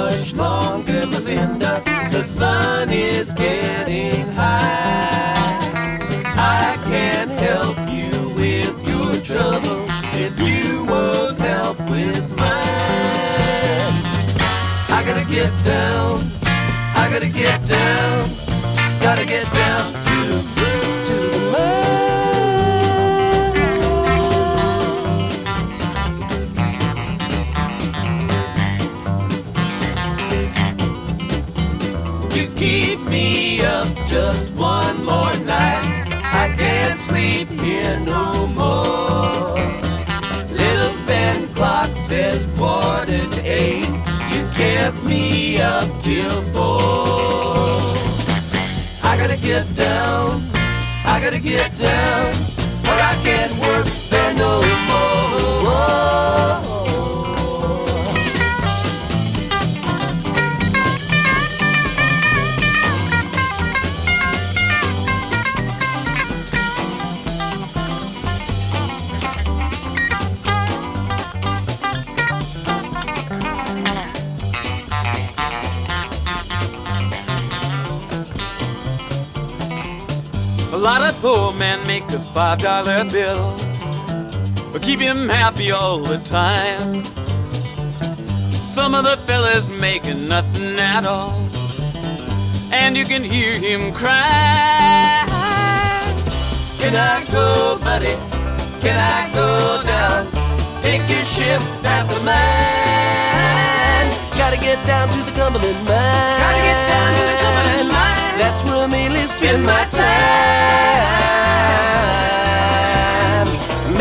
much longer, Melinda. The sun is getting high. I can help you with your trouble if you won't help with mine. I gotta get down, I gotta get down, gotta get down to the mine. You keep me up just one more night, I can't sleep here no more. Little Ben clock says 7:45. You kept me up till 4. I gotta get down, I gotta get down, or I can't work there no more. A lot of poor men make a $5 bill, but keep him happy all the time. Some of the fellas making nothing at all, and you can hear him cry. Can I go, buddy? Can I go down? Take your ship down to mine. Gotta get down to the Cumberland mine. Gotta get down to the Cumberland mine. That's where I mainly spend my time.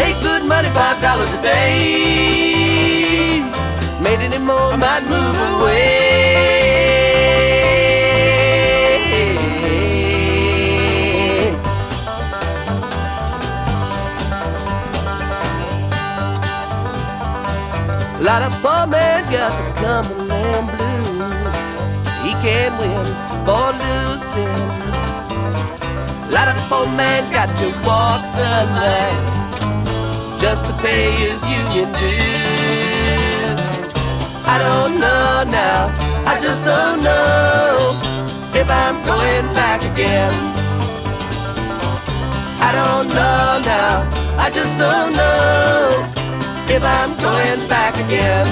Make good money, $5 a day. Made any more, I might move away. A lot of poor men got the Cumberland blues. He can't win for losing. A lot of poor men got to walk the line just to pay his union dues. I don't know now, I just don't know if I'm going back again. I don't know now, I just don't know if I'm going back again.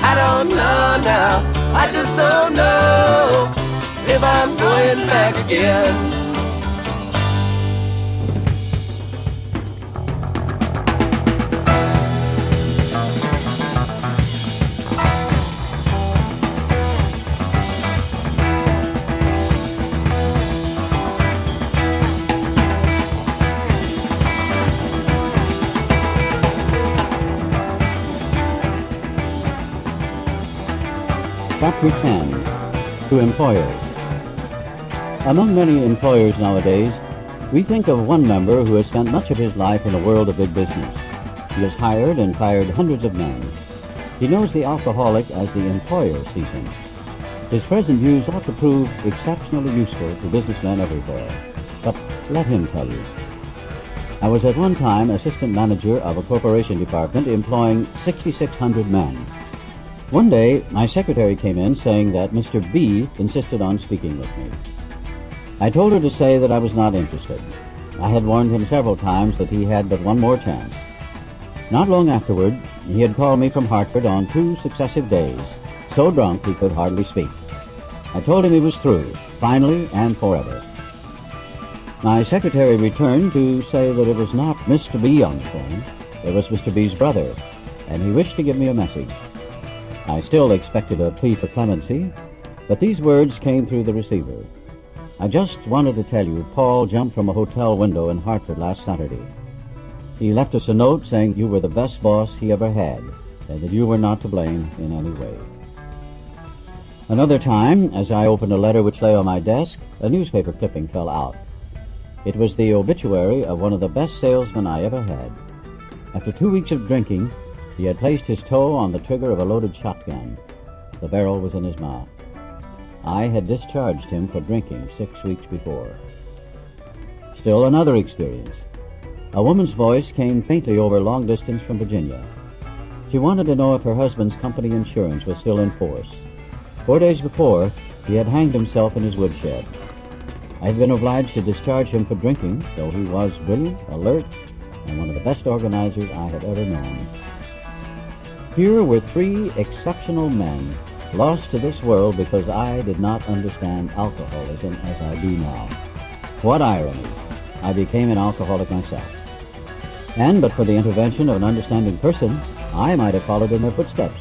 I don't know now, I just don't know if I'm going back again. Chapter 10, to employers. Among many employers nowadays, we think of one member who has spent much of his life in the world of big business. He has hired and fired hundreds of men. He knows the alcoholic as the employer sees him. His present views ought to prove exceptionally useful to businessmen everywhere. But let him tell you. I was at one time assistant manager of a corporation department employing 6,600 men. One day, my secretary came in saying that Mr. B insisted on speaking with me. I told her to say that I was not interested. I had warned him several times that he had but one more chance. Not long afterward, he had called me from Hartford on 2 successive days, so drunk he could hardly speak. I told him he was through, finally and forever. My secretary returned to say that it was not Mr. B on the phone, it was Mr. B's brother, and he wished to give me a message. I still expected a plea for clemency, but these words came through the receiver. I just wanted to tell you Paul jumped from a hotel window in Hartford last Saturday. He left us a note saying you were the best boss he ever had, and that you were not to blame in any way. Another time, as I opened a letter which lay on my desk, a newspaper clipping fell out. It was the obituary of one of the best salesmen I ever had. After 2 weeks of drinking, he had placed his toe on the trigger of a loaded shotgun. The barrel was in his mouth. I had discharged him for drinking 6 weeks before. Still another experience. A woman's voice came faintly over long distance from Virginia. She wanted to know if her husband's company insurance was still in force. 4 days before, he had hanged himself in his woodshed. I had been obliged to discharge him for drinking, though he was brilliant, alert, and one of the best organizers I had ever known. Here were 3 exceptional men lost to this world because I did not understand alcoholism as I do now. What irony! I became an alcoholic myself. And but for the intervention of an understanding person, I might have followed in their footsteps.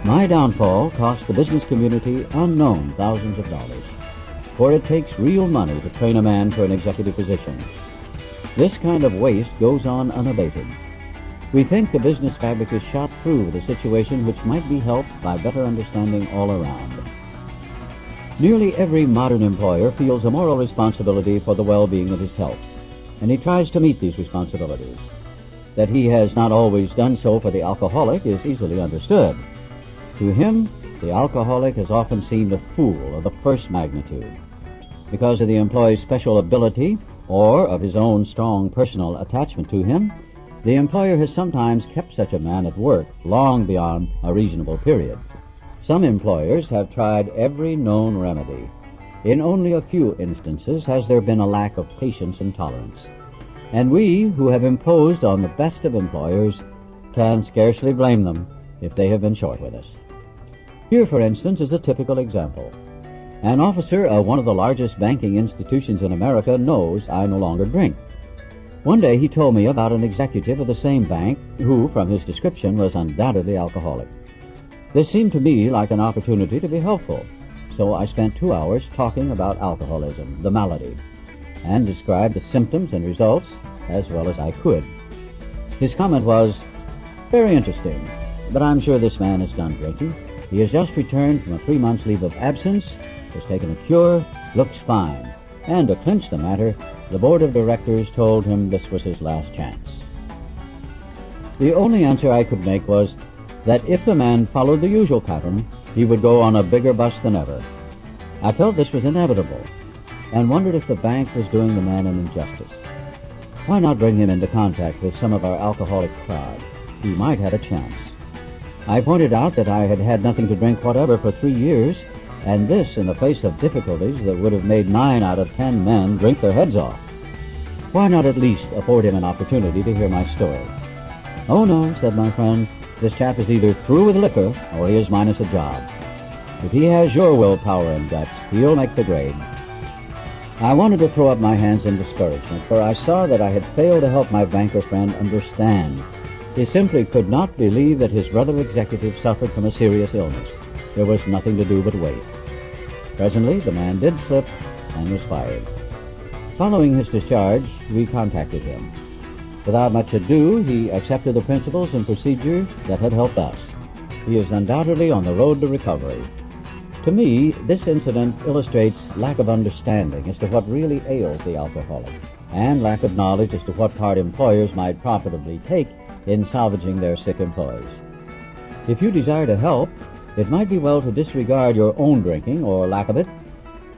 My downfall cost the business community unknown thousands of dollars, for it takes real money to train a man for an executive position. This kind of waste goes on unabated. We think the business fabric is shot through with a situation which might be helped by better understanding all around. Nearly every modern employer feels a moral responsibility for the well-being of his health, and he tries to meet these responsibilities. That he has not always done so for the alcoholic is easily understood. To him, the alcoholic has often seemed a fool of the first magnitude. Because of the employee's special ability or of his own strong personal attachment to him, the employer has sometimes kept such a man at work long beyond a reasonable period. Some employers have tried every known remedy. In only a few instances has there been a lack of patience and tolerance. And we, who have imposed on the best of employers, can scarcely blame them if they have been short with us. Here, for instance, is a typical example. An officer of one of the largest banking institutions in America knows I no longer drink. One day he told me about an executive of the same bank who, from his description, was undoubtedly alcoholic. This seemed to me like an opportunity to be helpful, so I spent 2 hours talking about alcoholism, the malady, and described the symptoms and results as well as I could. His comment was, "Very interesting, but I'm sure this man is done drinking. He has just returned from a 3-month leave of absence, has taken a cure, looks fine, and to clinch the matter, the board of directors told him this was his last chance." The only answer I could make was that if the man followed the usual pattern, he would go on a bigger bust than ever. I felt this was inevitable, and wondered if the bank was doing the man an injustice. Why not bring him into contact with some of our alcoholic crowd? He might have a chance. I pointed out that I had had nothing to drink whatever for 3 years, and this in the face of difficulties that would have made 9 out of 10 men drink their heads off. Why not at least afford him an opportunity to hear my story? "Oh no," said my friend, "this chap is either through with liquor or he is minus a job. If he has your willpower and guts, he'll make the grade." I wanted to throw up my hands in discouragement, for I saw that I had failed to help my banker friend understand. He simply could not believe that his brother executive suffered from a serious illness. There was nothing to do but wait. Presently, the man did slip and was fired. Following his discharge, we contacted him. Without much ado, he accepted the principles and procedure that had helped us. He is undoubtedly on the road to recovery. To me, this incident illustrates lack of understanding as to what really ails the alcoholic, and lack of knowledge as to what part employers might profitably take in salvaging their sick employees. If you desire to help, it might be well to disregard your own drinking or lack of it.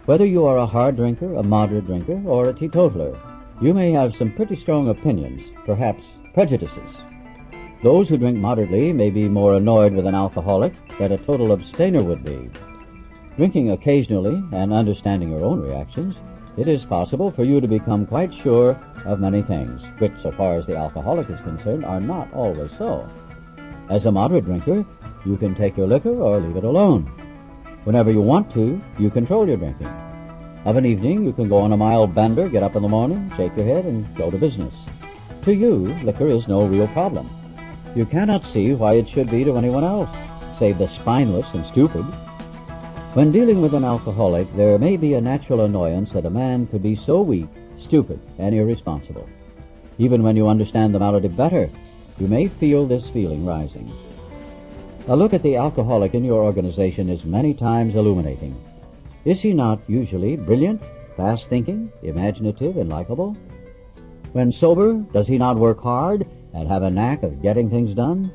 Whether you are a hard drinker, a moderate drinker, or a teetotaler, you may have some pretty strong opinions, perhaps prejudices. Those who drink moderately may be more annoyed with an alcoholic than a total abstainer would be. Drinking occasionally and understanding your own reactions, it is possible for you to become quite sure of many things, which, so far as the alcoholic is concerned, are not always so. As a moderate drinker, you can take your liquor or leave it alone. Whenever you want to, you control your drinking. Of an evening, you can go on a mild bender, get up in the morning, shake your head, and go to business. To you, liquor is no real problem. You cannot see why it should be to anyone else, save the spineless and stupid. When dealing with an alcoholic, there may be a natural annoyance that a man could be so weak, stupid, and irresponsible. Even when you understand the malady better, you may feel this feeling rising. A look at the alcoholic in your organization is many times illuminating. Is he not usually brilliant, fast-thinking, imaginative, and likable? When sober, does he not work hard and have a knack of getting things done?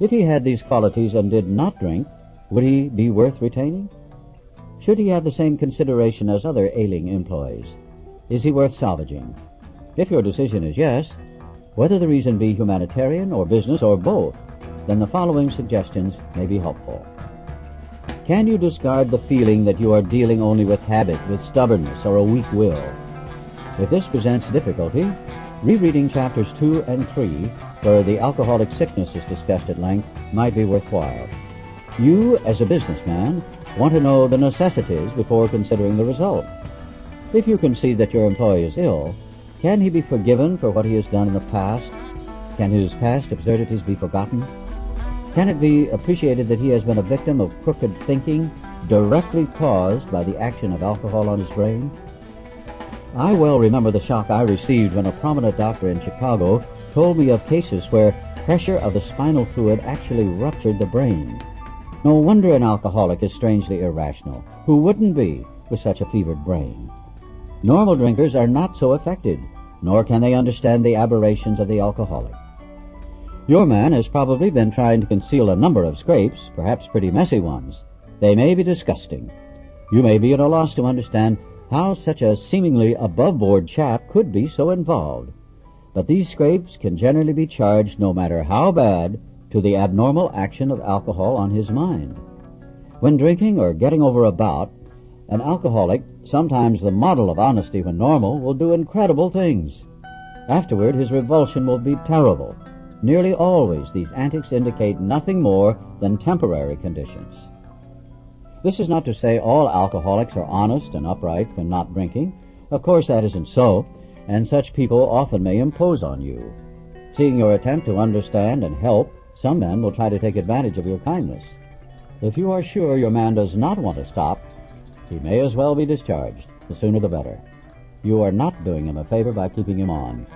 If he had these qualities and did not drink, would he be worth retaining? Should he have the same consideration as other ailing employees? Is he worth salvaging? If your decision is yes, whether the reason be humanitarian or business or both, then the following suggestions may be helpful. Can you discard the feeling that you are dealing only with habit, with stubbornness, or a weak will? If this presents difficulty, rereading chapters 2 and 3, where the alcoholic sickness is discussed at length, might be worthwhile. You, as a businessman, want to know the necessities before considering the result. If you concede that your employee is ill, can he be forgiven for what he has done in the past? Can his past absurdities be forgotten? Can it be appreciated that he has been a victim of crooked thinking directly caused by the action of alcohol on his brain? I well remember the shock I received when a prominent doctor in Chicago told me of cases where pressure of the spinal fluid actually ruptured the brain. No wonder an alcoholic is strangely irrational. Who wouldn't be with such a fevered brain? Normal drinkers are not so affected, nor can they understand the aberrations of the alcoholic. Your man has probably been trying to conceal a number of scrapes, perhaps pretty messy ones. They may be disgusting. You may be at a loss to understand how such a seemingly above-board chap could be so involved. But these scrapes can generally be charged, no matter how bad, to the abnormal action of alcohol on his mind. When drinking or getting over a bout, an alcoholic, sometimes the model of honesty when normal, will do incredible things. Afterward, his revulsion will be terrible. Nearly always, these antics indicate nothing more than temporary conditions. This is not to say all alcoholics are honest and upright when not drinking. Of course, that isn't so, and such people often may impose on you. Seeing your attempt to understand and help, some men will try to take advantage of your kindness. If you are sure your man does not want to stop, he may as well be discharged. The sooner the better. You are not doing him a favor by keeping him on.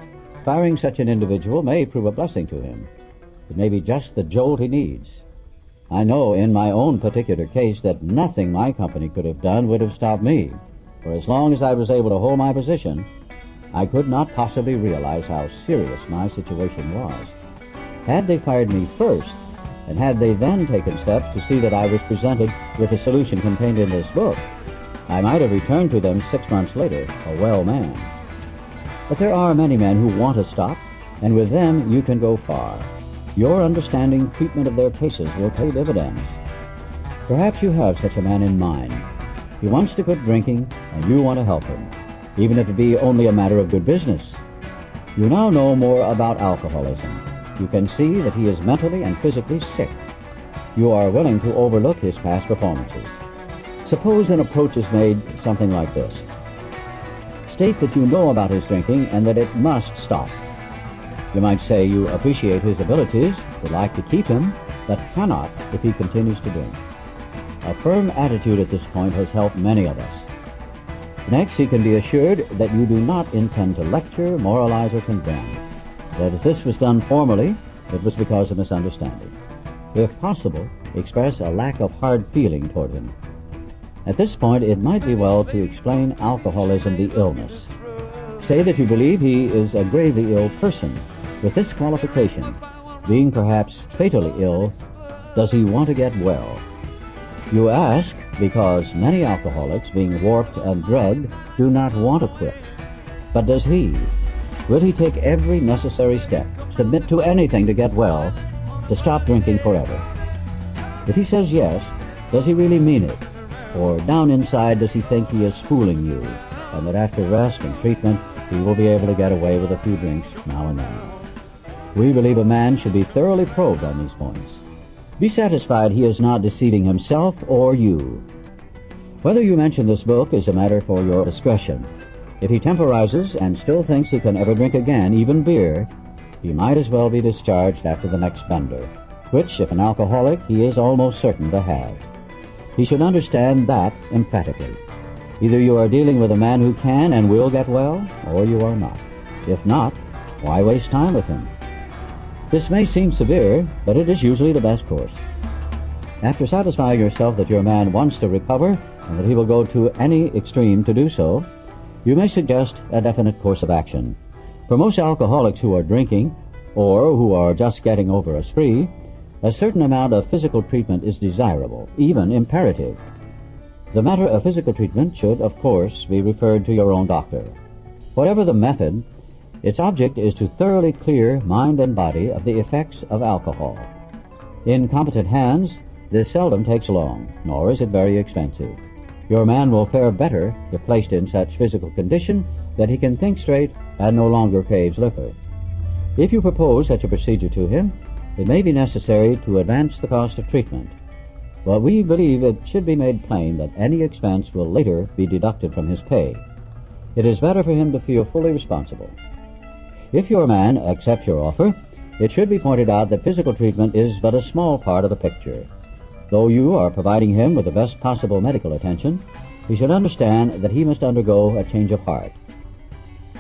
Firing such an individual may prove a blessing to him. It may be just the jolt he needs. I know in my own particular case that nothing my company could have done would have stopped me. For as long as I was able to hold my position, I could not possibly realize how serious my situation was. Had they fired me first, and had they then taken steps to see that I was presented with the solution contained in this book, I might have returned to them 6 months later, a well man. But there are many men who want to stop, and with them you can go far. Your understanding treatment of their cases will pay dividends. Perhaps you have such a man in mind. He wants to quit drinking, and you want to help him, even if it be only a matter of good business. You now know more about alcoholism. You can see that he is mentally and physically sick. You are willing to overlook his past performances. Suppose an approach is made something like this. State that you know about his drinking and that it must stop. You might say you appreciate his abilities, would like to keep him, but cannot if he continues to drink. A firm attitude at this point has helped many of us. Next, he can be assured that you do not intend to lecture, moralize, or condemn. That if this was done formally, it was because of misunderstanding. If possible, express a lack of hard feeling toward him. At this point, it might be well to explain alcoholism, the illness. Say that you believe he is a gravely ill person. With this qualification, being perhaps fatally ill, does he want to get well? You ask because many alcoholics, being warped and drugged, do not want to quit. But does he? Will he take every necessary step, submit to anything to get well, to stop drinking forever? If he says yes, does he really mean it? Or down inside, does he think he is fooling you, and that after rest and treatment, he will be able to get away with a few drinks now and then? We believe a man should be thoroughly probed on these points. Be satisfied he is not deceiving himself or you. Whether you mention this book is a matter for your discretion. If he temporizes and still thinks he can ever drink again, even beer, he might as well be discharged after the next bender, which, if an alcoholic, he is almost certain to have. He should understand that emphatically. Either you are dealing with a man who can and will get well, or you are not. If not, why waste time with him? This may seem severe, but it is usually the best course. After satisfying yourself that your man wants to recover and that he will go to any extreme to do so, you may suggest a definite course of action. For most alcoholics who are drinking, or who are just getting over a spree, a certain amount of physical treatment is desirable, even imperative. The matter of physical treatment should, of course, be referred to your own doctor. Whatever the method, its object is to thoroughly clear mind and body of the effects of alcohol. In competent hands, this seldom takes long, nor is it very expensive. Your man will fare better if placed in such physical condition that he can think straight and no longer craves liquor. If you propose such a procedure to him, it may be necessary to advance the cost of treatment, but we believe it should be made plain that any expense will later be deducted from his pay. It is better for him to feel fully responsible. If your man accepts your offer, it should be pointed out that physical treatment is but a small part of the picture. Though you are providing him with the best possible medical attention, he should understand that he must undergo a change of heart.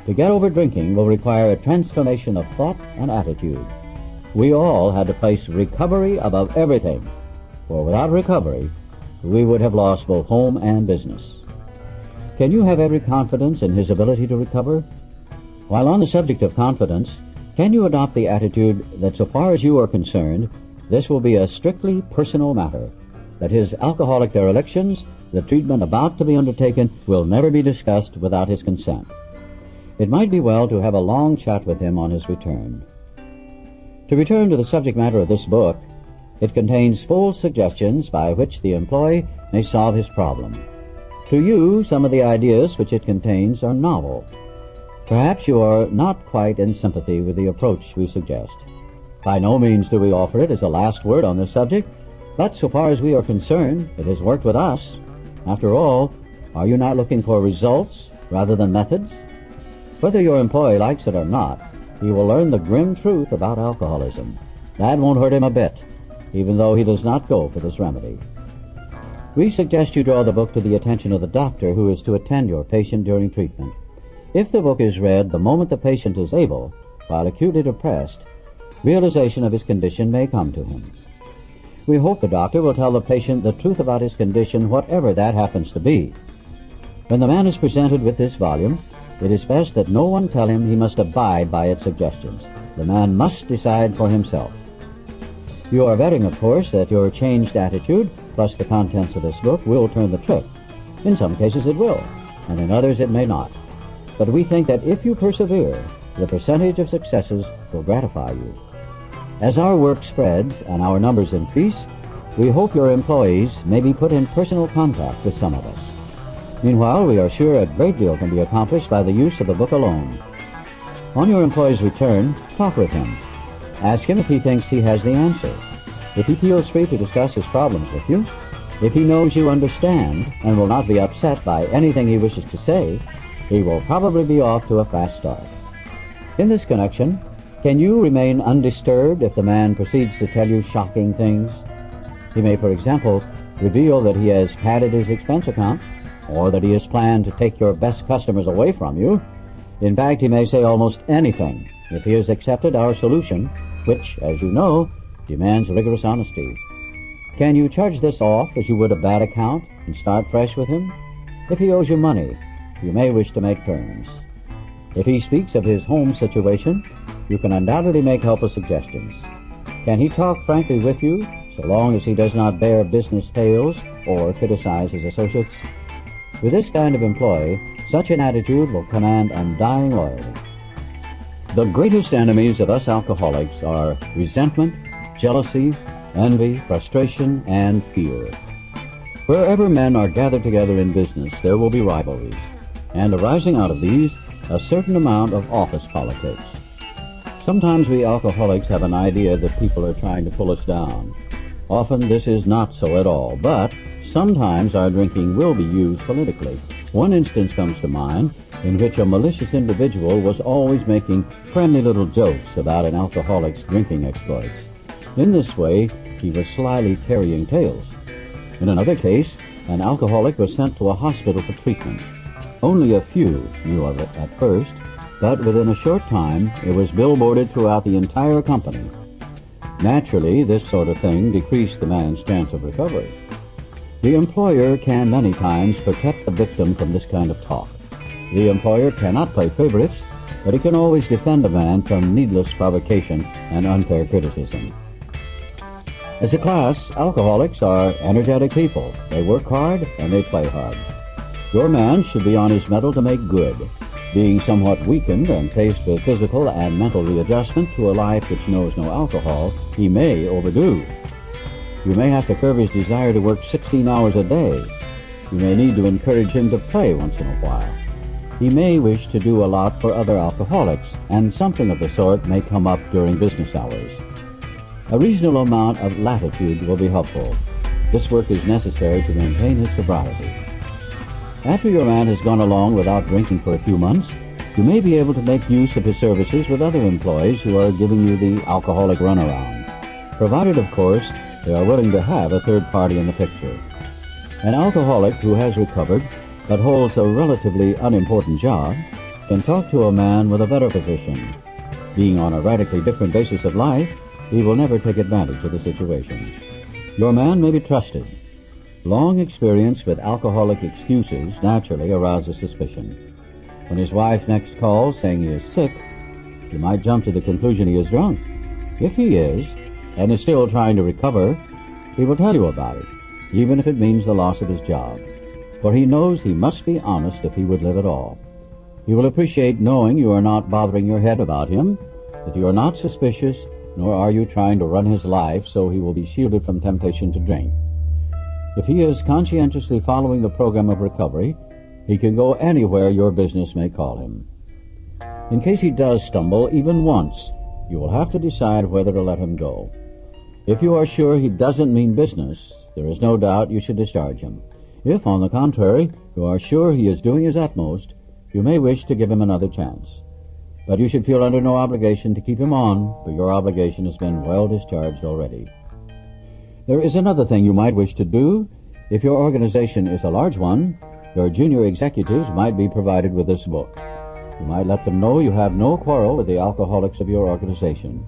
To get over drinking will require a transformation of thought and attitude. We all had to place recovery above everything, for without recovery, we would have lost both home and business. Can you have every confidence in his ability to recover? While on the subject of confidence, can you adopt the attitude that so far as you are concerned, this will be a strictly personal matter, that his alcoholic derelictions, the treatment about to be undertaken, will never be discussed without his consent? It might be well to have a long chat with him on his return. To return to the subject matter of this book, it contains full suggestions by which the employee may solve his problem. To you, some of the ideas which it contains are novel. Perhaps you are not quite in sympathy with the approach we suggest. By no means do we offer it as a last word on this subject, but so far as we are concerned, it has worked with us. After all, are you not looking for results rather than methods? Whether your employee likes it or not, he will learn the grim truth about alcoholism. That won't hurt him a bit, even though he does not go for this remedy. We suggest you draw the book to the attention of the doctor who is to attend your patient during treatment. If the book is read the moment the patient is able, while acutely depressed, realization of his condition may come to him. We hope the doctor will tell the patient the truth about his condition, whatever that happens to be. When the man is presented with this volume, it is best that no one tell him he must abide by its suggestions. The man must decide for himself. You are betting, of course, that your changed attitude, plus the contents of this book, will turn the trick. In some cases it will, and in others it may not. But we think that if you persevere, the percentage of successes will gratify you. As our work spreads and our numbers increase, we hope your employees may be put in personal contact with some of us. Meanwhile, we are sure a great deal can be accomplished by the use of the book alone. On your employee's return, talk with him. Ask him if he thinks he has the answer. If he feels free to discuss his problems with you, if he knows you understand and will not be upset by anything he wishes to say, he will probably be off to a fast start. In this connection, can you remain undisturbed if the man proceeds to tell you shocking things? He may, for example, reveal that he has padded his expense account, or that he has planned to take your best customers away from you. In fact, he may say almost anything if he has accepted our solution, which, as you know, demands rigorous honesty. Can you charge this off as you would a bad account and start fresh with him? If he owes you money, you may wish to make terms. If he speaks of his home situation, you can undoubtedly make helpful suggestions. Can he talk frankly with you, so long as he does not bear business tales or criticize his associates? With this kind of employee, such an attitude will command undying loyalty. The greatest enemies of us alcoholics are resentment, jealousy, envy, frustration, and fear. Wherever men are gathered together in business, there will be rivalries, and arising out of these, a certain amount of office politics. Sometimes we alcoholics have an idea that people are trying to pull us down. Often this is not so at all, but sometimes our drinking will be used politically. One instance comes to mind in which a malicious individual was always making friendly little jokes about an alcoholic's drinking exploits. In this way, he was slyly carrying tales. In another case, an alcoholic was sent to a hospital for treatment. Only a few knew of it at first, but within a short time it was billboarded throughout the entire company. Naturally, this sort of thing decreased the man's chance of recovery. The employer can many times protect the victim from this kind of talk. The employer cannot play favorites, but he can always defend a man from needless provocation and unfair criticism. As a class, alcoholics are energetic people. They work hard and they play hard. Your man should be on his mettle to make good. Being somewhat weakened and faced with physical and mental readjustment to a life which knows no alcohol, he may overdo. You may have to curb his desire to work 16 hours a day. You may need to encourage him to play once in a while. He may wish to do a lot for other alcoholics, and something of the sort may come up during business hours. A reasonable amount of latitude will be helpful. This work is necessary to maintain his sobriety. After your man has gone along without drinking for a few months, you may be able to make use of his services with other employees who are giving you the alcoholic runaround, provided, of course, they are willing to have a third party in the picture. An alcoholic who has recovered but holds a relatively unimportant job can talk to a man with a better position. Being on a radically different basis of life, he will never take advantage of the situation. Your man may be trusted. Long experience with alcoholic excuses naturally arouses suspicion. When his wife next calls saying he is sick, you might jump to the conclusion he is drunk. If he is, and is still trying to recover, he will tell you about it, even if it means the loss of his job. For he knows he must be honest if he would live at all. He will appreciate knowing you are not bothering your head about him, that you are not suspicious, nor are you trying to run his life so he will be shielded from temptation to drink. If he is conscientiously following the program of recovery, he can go anywhere your business may call him. In case he does stumble even once, you will have to decide whether to let him go. If you are sure he doesn't mean business, there is no doubt you should discharge him. If, on the contrary, you are sure he is doing his utmost, you may wish to give him another chance. But you should feel under no obligation to keep him on, for your obligation has been well discharged already. There is another thing you might wish to do. If your organization is a large one, your junior executives might be provided with this book. You might let them know you have no quarrel with the alcoholics of your organization.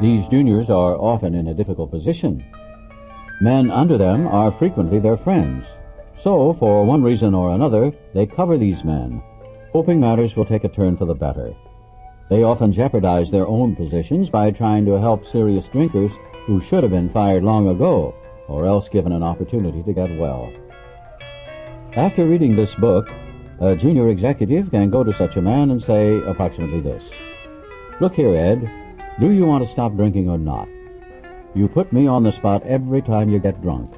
These juniors are often in a difficult position. Men under them are frequently their friends. So, for one reason or another, they cover these men, hoping matters will take a turn for the better. They often jeopardize their own positions by trying to help serious drinkers who should have been fired long ago, or else given an opportunity to get well. After reading this book, a junior executive can go to such a man and say approximately this: "Look here, Ed, do you want to stop drinking or not? You put me on the spot every time you get drunk.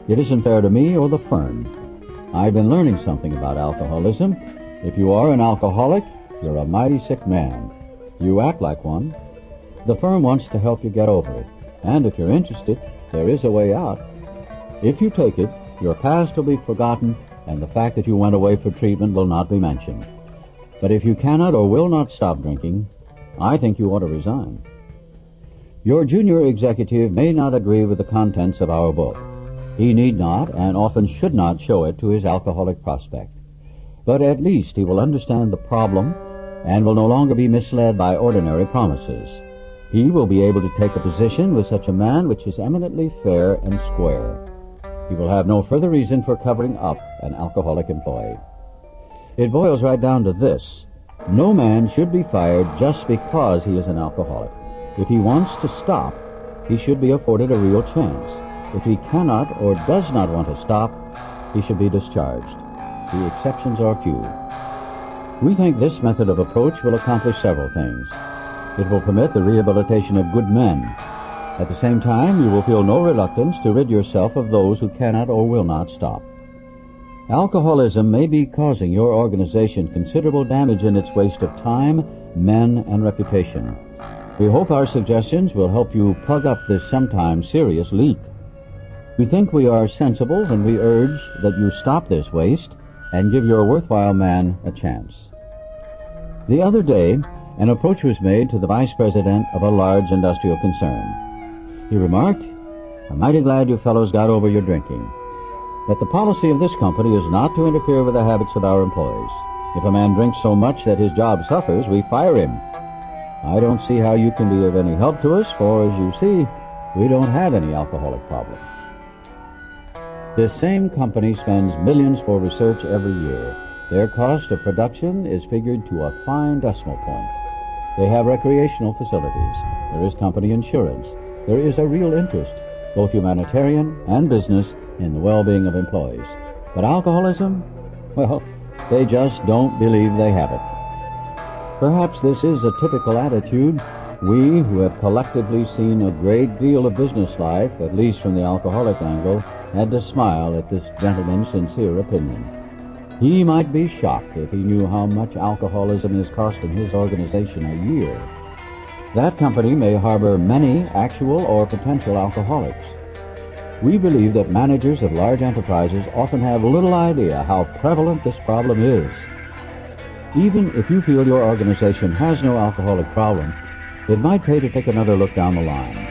It isn't fair to me or the firm. I've been learning something about alcoholism. If you are an alcoholic, you're a mighty sick man. You act like one. The firm wants to help you get over it, and if you're interested, there is a way out. If you take it, your past will be forgotten, and the fact that you went away for treatment will not be mentioned. But if you cannot or will not stop drinking, I think you ought to resign." Your junior executive may not agree with the contents of our book. He need not, and often should not, show it to his alcoholic prospect. But at least he will understand the problem and will no longer be misled by ordinary promises. He will be able to take a position with such a man which is eminently fair and square. He will have no further reason for covering up an alcoholic employee. It boils right down to this: no man should be fired just because he is an alcoholic. If he wants to stop, he should be afforded a real chance. If he cannot or does not want to stop, he should be discharged. The exceptions are few. We think this method of approach will accomplish several things. It will permit the rehabilitation of good men. At the same time, you will feel no reluctance to rid yourself of those who cannot or will not stop. Alcoholism may be causing your organization considerable damage in its waste of time, men, and reputation. We hope our suggestions will help you plug up this sometimes serious leak. We think we are sensible when we urge that you stop this waste and give your worthwhile man a chance. The other day, an approach was made to the vice president of a large industrial concern. He remarked, "I'm mighty glad you fellows got over your drinking. But the policy of this company is not to interfere with the habits of our employees. If a man drinks so much that his job suffers, we fire him. I don't see how you can be of any help to us, for, as you see, we don't have any alcoholic problem." This same company spends millions for research every year. Their cost of production is figured to a fine decimal point. They have recreational facilities. There is company insurance. There is a real interest, both humanitarian and business, in the well-being of employees. But alcoholism? Well, they just don't believe they have it. Perhaps this is a typical attitude, We, who have collectively seen a great deal of business life, at least from the alcoholic angle, had to smile at this gentleman's sincere opinion. He might be shocked if he knew how much alcoholism is costing his organization a year. That company may harbor many actual or potential alcoholics. We believe that managers of large enterprises often have little idea how prevalent this problem is. Even if you feel your organization has no alcoholic problem, it might pay to take another look down the line.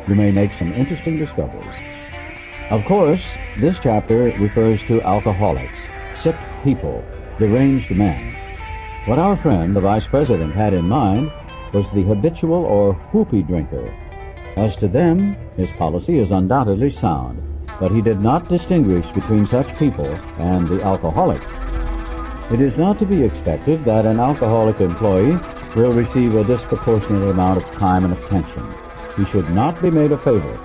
You may make some interesting discoveries. Of course, this chapter refers to alcoholics, sick people, deranged men. What our friend, the vice president, had in mind was the habitual or whoopee drinker. As to them, his policy is undoubtedly sound, but he did not distinguish between such people and the alcoholic. It is not to be expected that an alcoholic employee will receive a disproportionate amount of time and attention. He should not be made a favorite.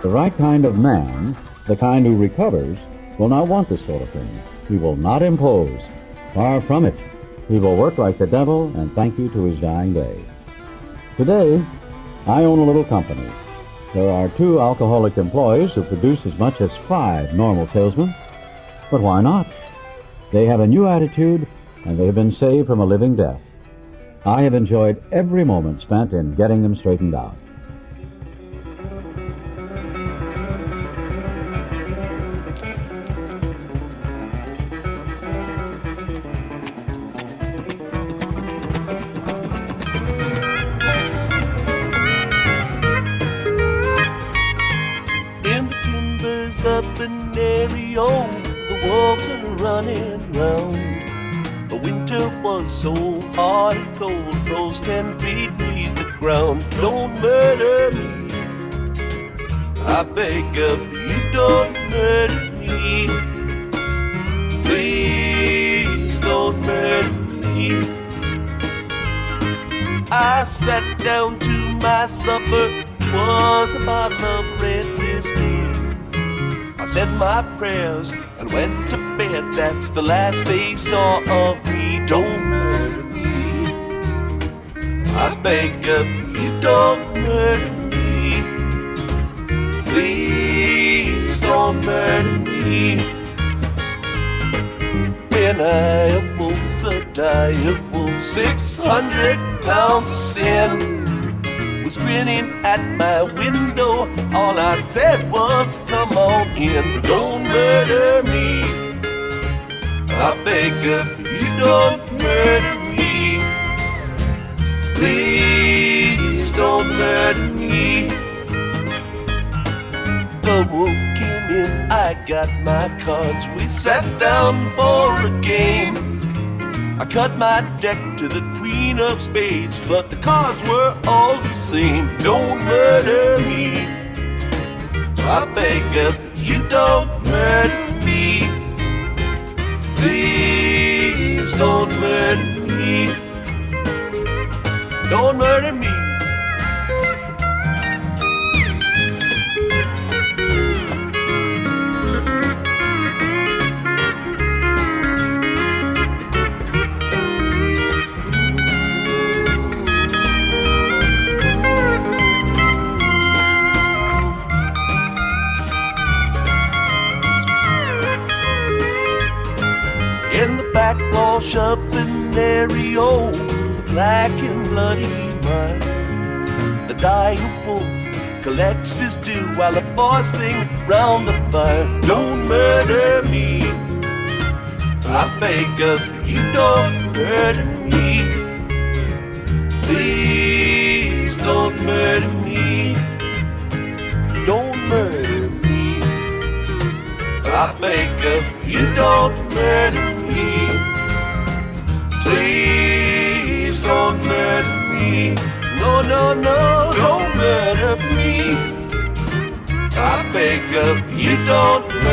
The right kind of man, the kind who recovers, will not want this sort of thing. He will not impose. Far from it. He will work like the devil and thank you to his dying day. Today, I own a little company. There are 2 alcoholic employees who produce as much as 5 normal salesmen. But why not? They have a new attitude, and they have been saved from a living death. I have enjoyed every moment spent in getting them straightened out. In the timbers up in Ario, the wolves are running round. The winter was so hard and cold, froze 10 feet beneath the ground. Don't murder me, I beg of you, don't murder me. Please don't murder me. I sat down to my supper, was a bottle of red whiskey. I said my prayers and went to bed, that's the last they saw of me. Don't murder me, I beg of you, don't murder me. Please don't murder me. When I awoke, the dire wolf, 600 pounds of sin, was grinning at my window. All I said was, come on in. Don't murder me, I beg of you, don't murder me. Please don't murder me. The wolf came in, I got my cards, we sat down for a game. I cut my deck to the queen of spades, but the cards were all the same. Don't murder me, I beg of you, don't murder me. Please don't murder me. Don't murder me. In the backwash up in Ario, the black and bloody mine, the dire wolf collects his due while the boys sing round the fire. Don't murder me, I beg of you, don't murder me. Please don't murder me. Don't murder me, I beg of you, don't murder me. Please don't murder me. No, no, no, don't murder me. I beg of you, don't murder me.